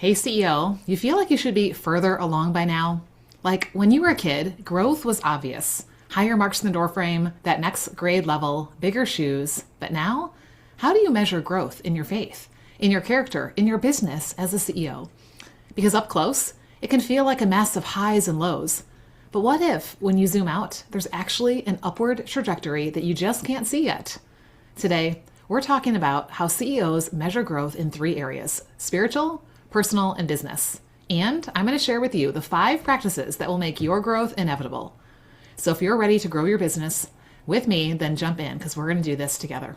Hey CEO, you feel like you should be further along by now? Like when you were a kid, growth was obvious. Higher marks in the doorframe, that next grade level, bigger shoes. But now, how do you measure growth in your faith, in your character, in your business as a CEO? Because up close, it can feel like a mess of highs and lows. But what if, when you zoom out, there's actually an upward trajectory that you just can't see yet? Today, we're talking about how CEOs measure growth in 3 areas: spiritual, personal, and business. And I'm going to share with you the 5 practices that will make your growth inevitable. So if you're ready to grow your business with me, then jump in because we're going to do this together.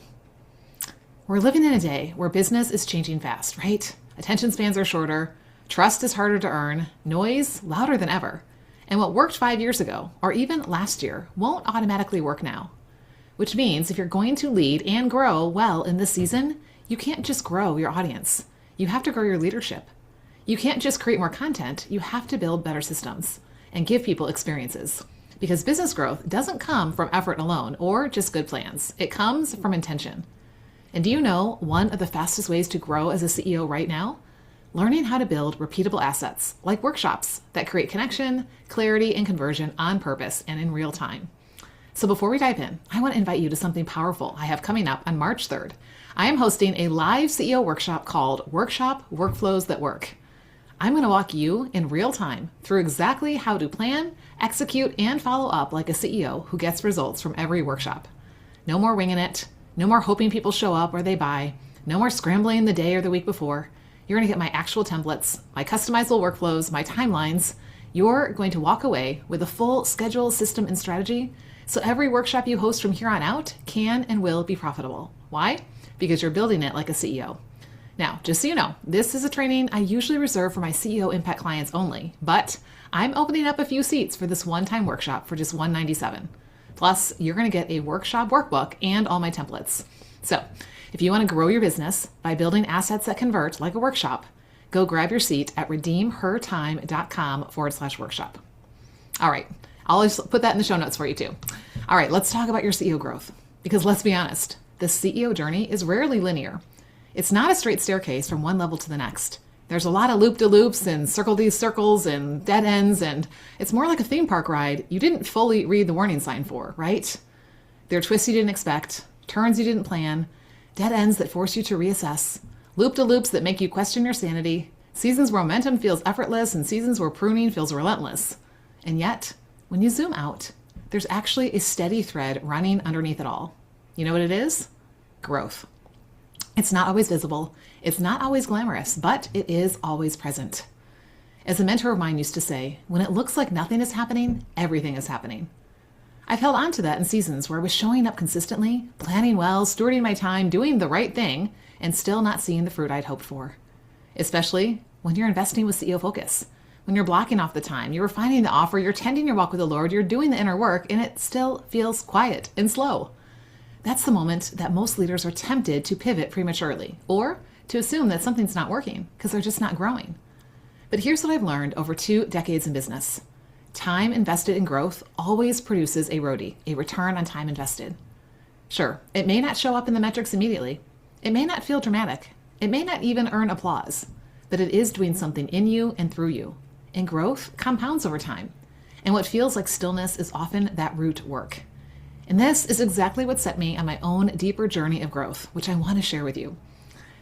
We're living in a day where business is changing fast, right? Attention spans are shorter, trust is harder to earn, noise louder than ever. And what worked 5 years ago, or even last year, won't automatically work now. Which means if you're going to lead and grow well in this season, you can't just grow your audience. You have to grow your leadership. You can't just create more content, you have to build better systems and give people experiences. Because business growth doesn't come from effort alone or just good plans. It comes from intention. And do you know one of the fastest ways to grow as a CEO right now? Learning how to build repeatable assets like workshops that create connection, clarity, and conversion on purpose and in real time. So before we dive in, I want to invite you to something powerful I have coming up on March 3rd. I am hosting a live CEO workshop called Workshop Workflows That Work. I'm going to walk you in real time through exactly how to plan, execute, and follow up like a CEO who gets results from every workshop. No more winging it. No more hoping people show up or they buy. No more scrambling the day or the week before. You're going to get my actual templates, my customizable workflows, my timelines. You're going to walk away with a full schedule, system, and strategy. So every workshop you host from here on out can and will be profitable. Why? Because you're building it like a CEO. Now, just so you know, this is a training I usually reserve for my CEO Impact clients only, but I'm opening up a few seats for this one-time workshop for just $197. Plus, you're going to get a workshop workbook and all my templates. So, if you want to grow your business by building assets that convert like a workshop, go grab your seat at redeemhertime.com/workshop. All right, I'll just put that in the show notes for you too. All right, let's talk about your CEO growth. Because let's be honest, the CEO journey is rarely linear. It's not a straight staircase from one level to the next. There's a lot of loop-de-loops and circle these circles and dead ends, and it's more like a theme park ride you didn't fully read the warning sign for, right? There are twists you didn't expect, turns you didn't plan, dead ends that force you to reassess, loop-de-loops that make you question your sanity, seasons where momentum feels effortless and seasons where pruning feels relentless. And yet, when you zoom out, there's actually a steady thread running underneath it all. You know what it is? Growth. It's not always visible, it's not always glamorous, but it is always present. As a mentor of mine used to say, when it looks like nothing is happening, everything is happening. I've held on to that in seasons where I was showing up consistently, planning well, stewarding my time, doing the right thing, and still not seeing the fruit I'd hoped for. Especially when you're investing with CEO focus, when you're blocking off the time, you're refining the offer, you're tending your walk with the Lord, you're doing the inner work, and it still feels quiet and slow. That's the moment that most leaders are tempted to pivot prematurely or to assume that something's not working because they're just not growing. But here's what I've learned over 2 decades in business. Time invested in growth always produces a ROTI, a return on time invested. Sure, it may not show up in the metrics immediately. It may not feel dramatic. It may not even earn applause, but it is doing something in you and through you. And growth compounds over time. And what feels like stillness is often that root work. And this is exactly what set me on my own deeper journey of growth, which I want to share with you.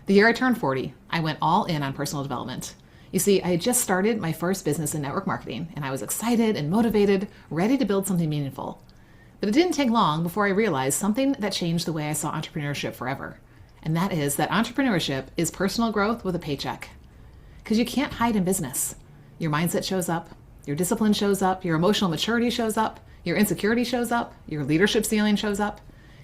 The year I turned 40, I went all in on personal development. You see, I had just started my first business in network marketing, and I was excited and motivated, ready to build something meaningful. But it didn't take long before I realized something that changed the way I saw entrepreneurship forever. And that is that entrepreneurship is personal growth with a paycheck. Because you can't hide in business. Your mindset shows up, your discipline shows up, your emotional maturity shows up, your insecurity shows up, your leadership ceiling shows up,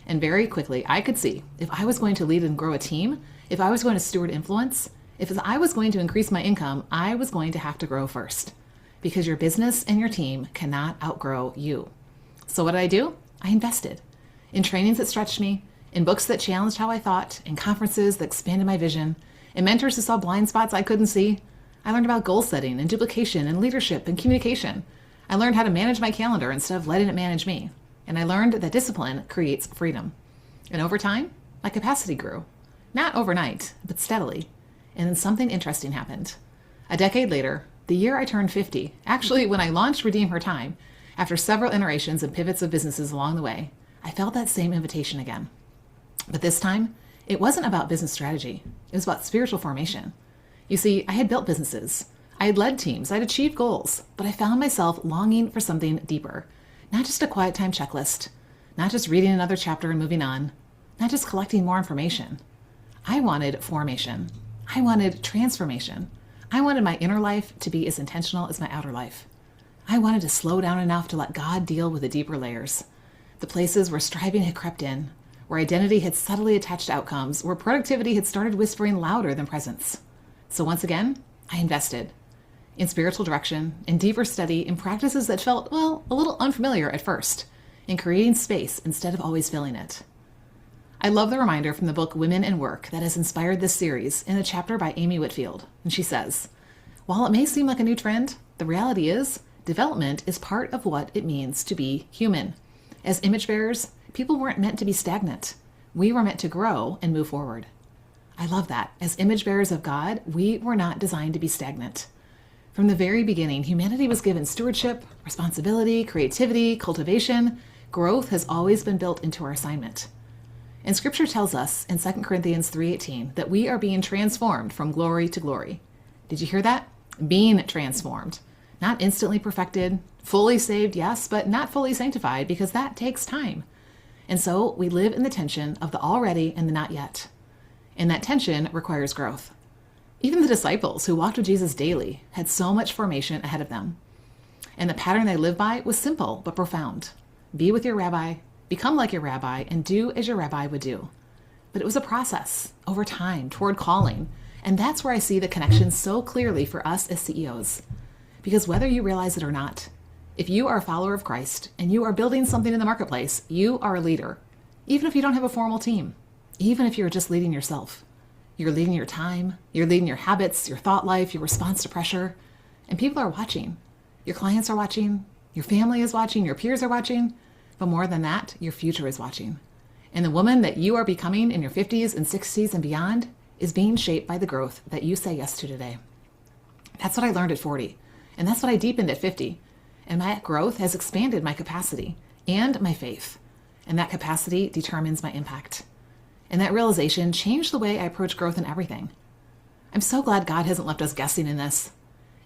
and very quickly I could see if I was going to lead and grow a team, if I was going to steward influence, if I was going to increase my income, I was going to have to grow first because your business and your team cannot outgrow you. So what did I do? I invested in trainings that stretched me, in books that challenged how I thought, in conferences that expanded my vision, in mentors who saw blind spots I couldn't see. I learned about goal setting and duplication and leadership and communication. I learned how to manage my calendar instead of letting it manage me. And I learned that discipline creates freedom. And over time, my capacity grew. Not overnight, but steadily. And then something interesting happened. A decade later, the year I turned 50, actually when I launched Redeem Her Time, after several iterations and pivots of businesses along the way, I felt that same invitation again. But this time, it wasn't about business strategy. It was about spiritual formation. You see, I had built businesses. I had led teams. I'd achieved goals. But I found myself longing for something deeper. Not just a quiet time checklist. Not just reading another chapter and moving on. Not just collecting more information. I wanted formation. I wanted transformation. I wanted my inner life to be as intentional as my outer life. I wanted to slow down enough to let God deal with the deeper layers. The places where striving had crept in, where identity had subtly attached to outcomes, where productivity had started whispering louder than presence. So once again, I invested in spiritual direction, in deeper study, in practices that felt, well, a little unfamiliar at first, in creating space instead of always filling it. I love the reminder from the book Women in Work that has inspired this series in a chapter by Amy Whitfield. And she says, while it may seem like a new trend, the reality is development is part of what it means to be human. As image bearers, people weren't meant to be stagnant. We were meant to grow and move forward. I love that. As image bearers of God, we were not designed to be stagnant. From the very beginning, humanity was given stewardship, responsibility, creativity, cultivation. Growth has always been built into our assignment. And Scripture tells us in 2 Corinthians 3:18 that we are being transformed from glory to glory. Did you hear that? Being transformed. Not instantly perfected, fully saved, yes, but not fully sanctified, because that takes time. And so we live in the tension of the already and the not yet. And that tension requires growth. Even the disciples who walked with Jesus daily had so much formation ahead of them. And the pattern they lived by was simple but profound. Be with your rabbi, become like your rabbi, and do as your rabbi would do. But it was a process over time toward calling. And that's where I see the connection so clearly for us as CEOs. Because whether you realize it or not, if you are a follower of Christ and you are building something in the marketplace, you are a leader. Even if you don't have a formal team, even if you're just leading yourself. You're leading your time, you're leading your habits, your thought life, your response to pressure. And people are watching. Your clients are watching, your family is watching, your peers are watching. But more than that, your future is watching. And the woman that you are becoming in your 50s and 60s and beyond is being shaped by the growth that you say yes to today. That's what I learned at 40. And that's what I deepened at 50. And that growth has expanded my capacity and my faith. And that capacity determines my impact. And that realization changed the way I approach growth in everything. I'm so glad God hasn't left us guessing in this.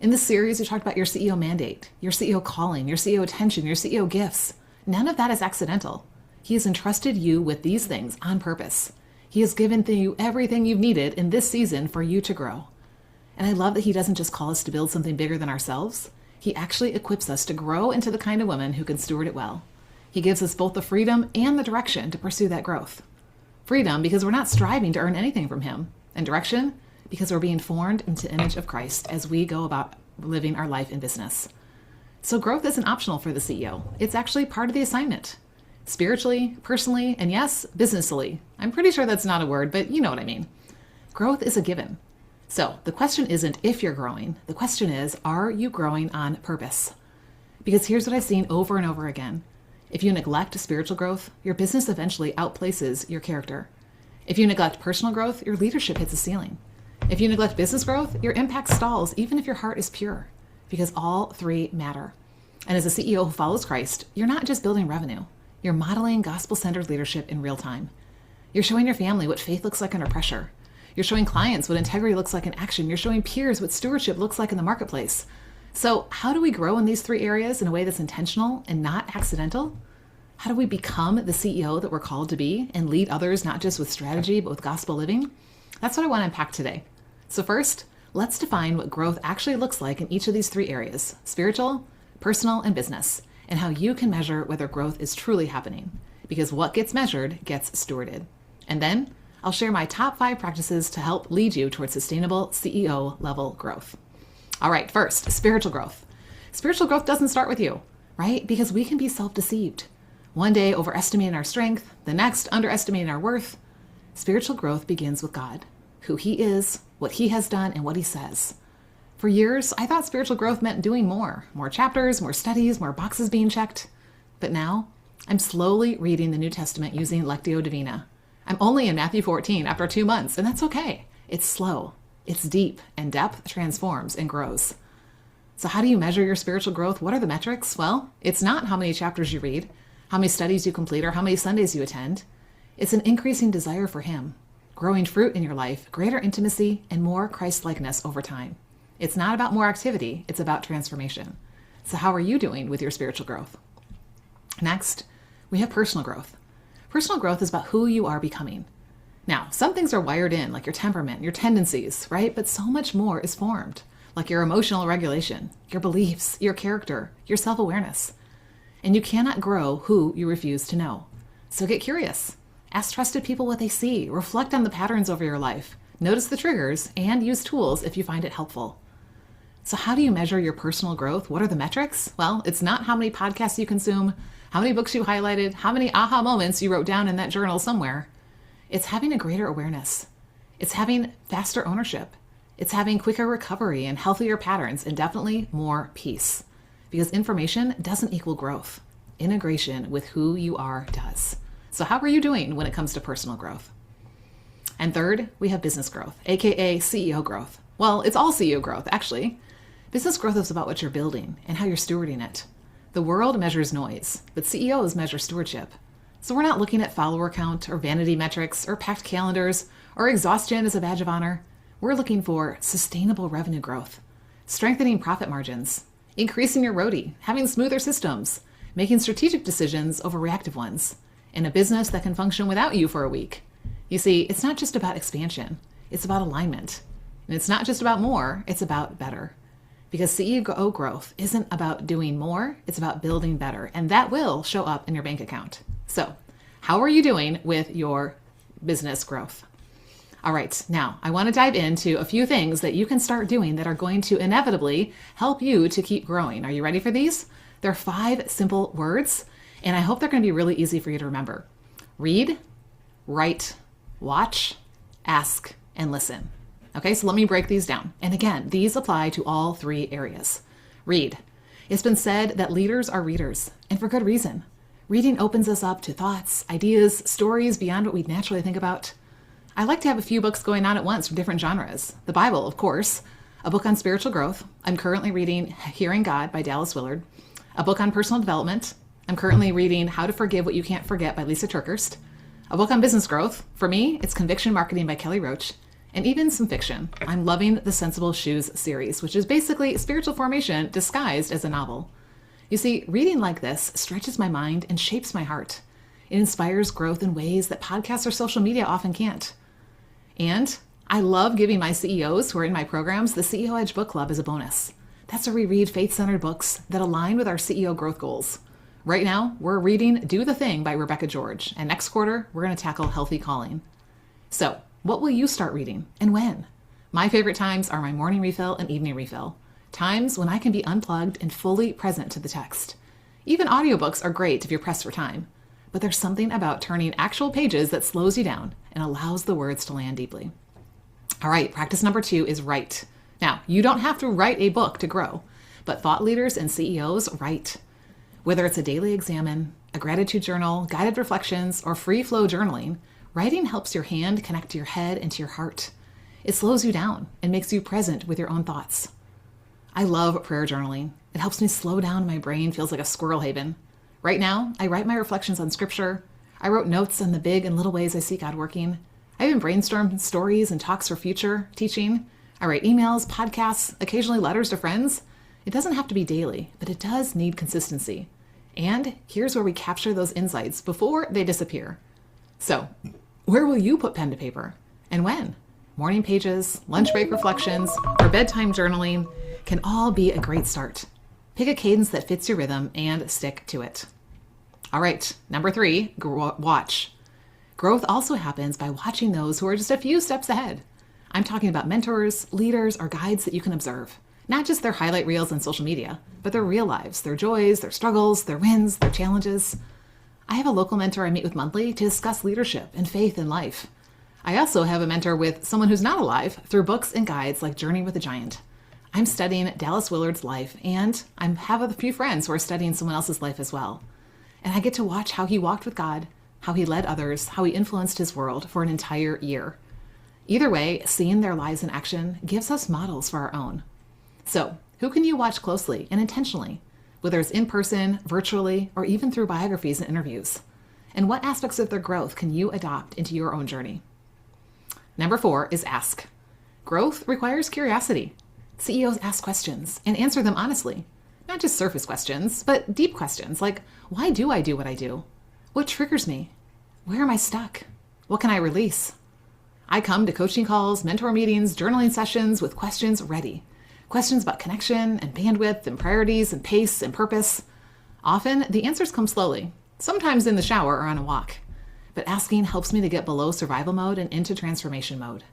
In this series, we talked about your CEO mandate, your CEO calling, your CEO attention, your CEO gifts. None of that is accidental. He has entrusted you with these things on purpose. He has given you everything you've needed in this season for you to grow. And I love that he doesn't just call us to build something bigger than ourselves. He actually equips us to grow into the kind of woman who can steward it well. He gives us both the freedom and the direction to pursue that growth. Freedom because we're not striving to earn anything from him. And direction because we're being formed into the image of Christ as we go about living our life in business. So growth isn't optional for the CEO. It's actually part of the assignment. Spiritually, personally, and yes, businessally. I'm pretty sure that's not a word, but you know what I mean. Growth is a given. So the question isn't if you're growing. The question is, are you growing on purpose? Because here's what I've seen over and over again. If you neglect spiritual growth, your business eventually outplaces your character. If you neglect personal growth, your leadership hits a ceiling. If you neglect business growth, your impact stalls, even if your heart is pure, because all three matter. And as a CEO who follows Christ, you're not just building revenue. You're modeling gospel-centered leadership in real time. You're showing your family what faith looks like under pressure. You're showing clients what integrity looks like in action. You're showing peers what stewardship looks like in the marketplace. So how do we grow in these three areas in a way that's intentional and not accidental? How do we become the CEO that we're called to be and lead others not just with strategy, but with gospel living? That's what I want to unpack today. So first, let's define what growth actually looks like in each of these three areas: spiritual, personal, and business, and how you can measure whether growth is truly happening. Because what gets measured gets stewarded. And then I'll share my top 5 practices to help lead you towards sustainable CEO level growth. All right, first, spiritual growth. Spiritual growth doesn't start with you, right? Because we can be self-deceived. One day overestimating our strength, the next underestimating our worth. Spiritual growth begins with God, who he is, what he has done, and what he says. For years, I thought spiritual growth meant doing more chapters, more studies, more boxes being checked. But now, I'm slowly reading the New Testament using Lectio Divina. I'm only in Matthew 14 after 2 months, and that's okay. It's slow, It's deep, and depth transforms and grows. So how do you measure your spiritual growth? What are the metrics? Well, it's not how many chapters you read, how many studies you complete, or how many Sundays you attend. It's an increasing desire for Him, growing fruit in your life, greater intimacy, and more Christ-likeness over time. It's not about more activity, it's about transformation. So how are you doing with your spiritual growth? Next, we have personal growth. Personal growth is about who you are becoming. Now, some things are wired in, like your temperament, your tendencies, right? But so much more is formed, like your emotional regulation, your beliefs, your character, your self-awareness. And you cannot grow who you refuse to know. So get curious. Ask trusted people what they see. Reflect on the patterns over your life. Notice the triggers and use tools if you find it helpful. So how do you measure your personal growth? What are the metrics? Well, it's not how many podcasts you consume, how many books you highlighted, how many aha moments you wrote down in that journal somewhere. It's having a greater awareness. It's having faster ownership. It's having quicker recovery and healthier patterns, and definitely more peace. Because information doesn't equal growth. Integration with who you are does. So how are you doing when it comes to personal growth? And third, we have business growth, aka CEO growth. Well, it's all CEO growth, actually. Business growth is about what you're building and how you're stewarding it. The world measures noise, but CEOs measure stewardship. So we're not looking at follower count or vanity metrics or packed calendars or exhaustion as a badge of honor. We're looking for sustainable revenue growth, strengthening profit margins, increasing your RODI, having smoother systems, making strategic decisions over reactive ones, and a business that can function without you for a week. You see, it's not just about expansion, it's about alignment. And it's not just about more, it's about better. Because CEO growth isn't about doing more, it's about building better. And that will show up in your bank account. So, how are you doing with your business growth? All right, now I want to dive into a few things that you can start doing that are going to inevitably help you to keep growing. Are you ready for these? There are 5 simple words, and I hope they're going to be really easy for you to remember. Read, write, watch, ask, and listen. Okay, so let me break these down. And again, these apply to all 3 areas. Read. It's been said that leaders are readers, and for good reason. Reading opens us up to thoughts, ideas, stories beyond what we'd naturally think about. I like to have a few books going on at once from different genres. The Bible, of course, a book on spiritual growth. I'm currently reading Hearing God by Dallas Willard, a book on personal development. I'm currently reading How to Forgive What You Can't Forget by Lissa, a book on business growth. For me, it's Conviction Marketing by Kelly Roach, and even some fiction. I'm loving the Sensible Shoes series, which is basically spiritual formation disguised as a novel. You see, reading like this stretches my mind and shapes my heart. It inspires growth in ways that podcasts or social media often can't. And I love giving my CEOs who are in my programs the CEO Edge Book Club as a bonus. That's where we read faith-centered books that align with our CEO growth goals. Right now, we're reading Do the Thing by Rebecca George, and next quarter, we're going to tackle Healthy Calling. So, what will you start reading and when? My favorite times are my morning refill and evening refill. Times when I can be unplugged and fully present to the text. Even audiobooks are great if you're pressed for time, but there's something about turning actual pages that slows you down and allows the words to land deeply. All right, practice number 2 is write. Now, you don't have to write a book to grow, but thought leaders and CEOs write. Whether it's a daily examine, a gratitude journal, guided reflections, or free flow journaling, writing helps your hand connect to your head and to your heart. It slows you down and makes you present with your own thoughts. I love prayer journaling. It helps me slow down. My brain feels like a squirrel haven. Right now, I write my reflections on scripture. I wrote notes on the big and little ways I see God working. I even brainstormed stories and talks for future teaching. I write emails, podcasts, occasionally letters to friends. It doesn't have to be daily, but it does need consistency. And here's where we capture those insights before they disappear. So, where will you put pen to paper? And when? Morning pages, lunch break reflections, or bedtime journaling can all be a great start. Pick a cadence that fits your rhythm and stick to it. All right, number 3, watch. Growth also happens by watching those who are just a few steps ahead. I'm talking about mentors, leaders, or guides that you can observe. Not just their highlight reels on social media, but their real lives, their joys, their struggles, their wins, their challenges. I have a local mentor I meet with monthly to discuss leadership and faith in life. I also have a mentor with someone who's not alive through books and guides like Journey with a Giant. I'm studying Dallas Willard's life, and I have a few friends who are studying someone else's life as well. And I get to watch how he walked with God, how he led others, how he influenced his world for an entire year. Either way, seeing their lives in action gives us models for our own. So, who can you watch closely and intentionally, whether it's in person, virtually, or even through biographies and interviews? And what aspects of their growth can you adopt into your own journey? Number 4 is ask. Growth requires curiosity. CEOs ask questions and answer them honestly. Not just surface questions, but deep questions like, why do I do what I do? What triggers me? Where am I stuck? What can I release? I come to coaching calls, mentor meetings, journaling sessions with questions ready. Questions about connection and bandwidth and priorities and pace and purpose. Often, the answers come slowly, sometimes in the shower or on a walk. But asking helps me to get below survival mode and into transformation mode.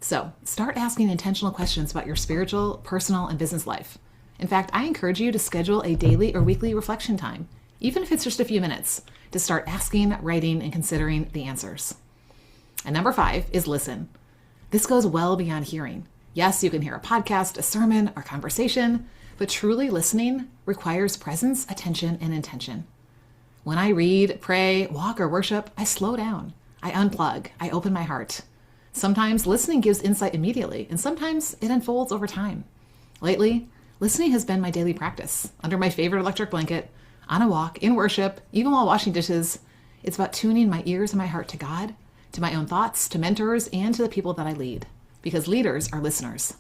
So, start asking intentional questions about your spiritual, personal, and business life. In fact, I encourage you to schedule a daily or weekly reflection time, even if it's just a few minutes, to start asking, writing, and considering the answers. And number 5 is listen. This goes well beyond hearing. Yes, you can hear a podcast, a sermon, or conversation, but truly listening requires presence, attention, and intention. When I read, pray, walk, or worship, I slow down. I unplug. I open my heart. Sometimes listening gives insight immediately, and sometimes it unfolds over time. Lately, listening has been my daily practice, under my favorite electric blanket, on a walk, in worship, even while washing dishes. It's about tuning my ears and my heart to God, to my own thoughts, to mentors, and to the people that I lead, because leaders are listeners.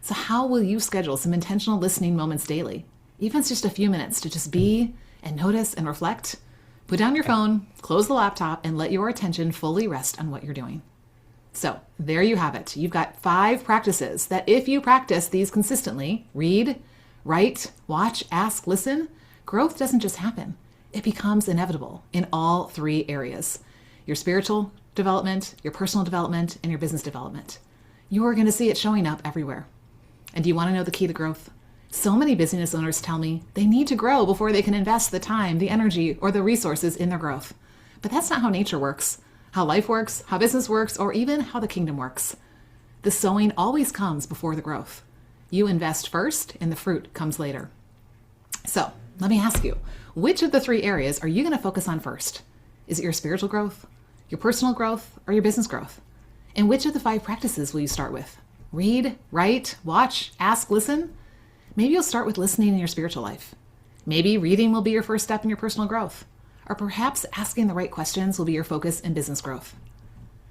So how will you schedule some intentional listening moments daily? Even if it's just a few minutes to just be and notice and reflect. Put down your phone, close the laptop, and let your attention fully rest on what you're doing. So there you have it. You've got 5 practices that if you practice these consistently, read, write, watch, ask, listen, growth doesn't just happen. It becomes inevitable in all 3 areas. Your spiritual development, your personal development, and your business development. You're going to see it showing up everywhere. And do you want to know the key to growth? So many business owners tell me they need to grow before they can invest the time, the energy, or the resources in their growth. But that's not how nature works, how life works, how business works, or even how the kingdom works. The sowing always comes before the growth. You invest first, and the fruit comes later. So let me ask you, which of the 3 areas are you going to focus on first? Is it your spiritual growth, your personal growth, or your business growth? And which of the 5 practices will you start with? Read, write, watch, ask, listen? Maybe you'll start with listening in your spiritual life. Maybe reading will be your first step in your personal growth. Or perhaps asking the right questions will be your focus in business growth.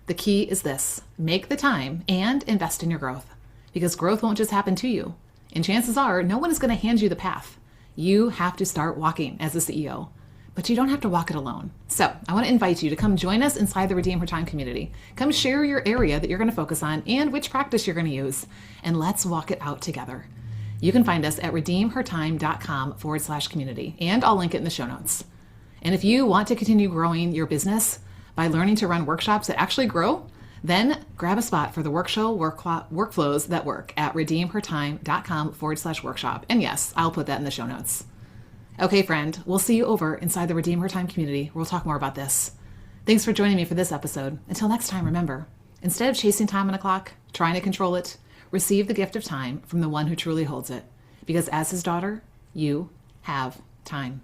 The key is this: make the time and invest in your growth. Because growth won't just happen to you. And chances are, no one is going to hand you the path. You have to start walking as a CEO. But you don't have to walk it alone. So I want to invite you to come join us inside the Redeem Her Time community. Come share your area that you're going to focus on and which practice you're going to use. And let's walk it out together. You can find us at redeemhertime.com/community. And I'll link it in the show notes. And if you want to continue growing your business by learning to run workshops that actually grow, then grab a spot for the workflows that work at redeemhertime.com/workshop. And yes, I'll put that in the show notes. Okay, friend, we'll see you over inside the Redeem Her Time community. We'll talk more about this. Thanks for joining me for this episode. Until next time, remember, instead of chasing time on a clock, trying to control it, receive the gift of time from the one who truly holds it. Because as his daughter, you have time.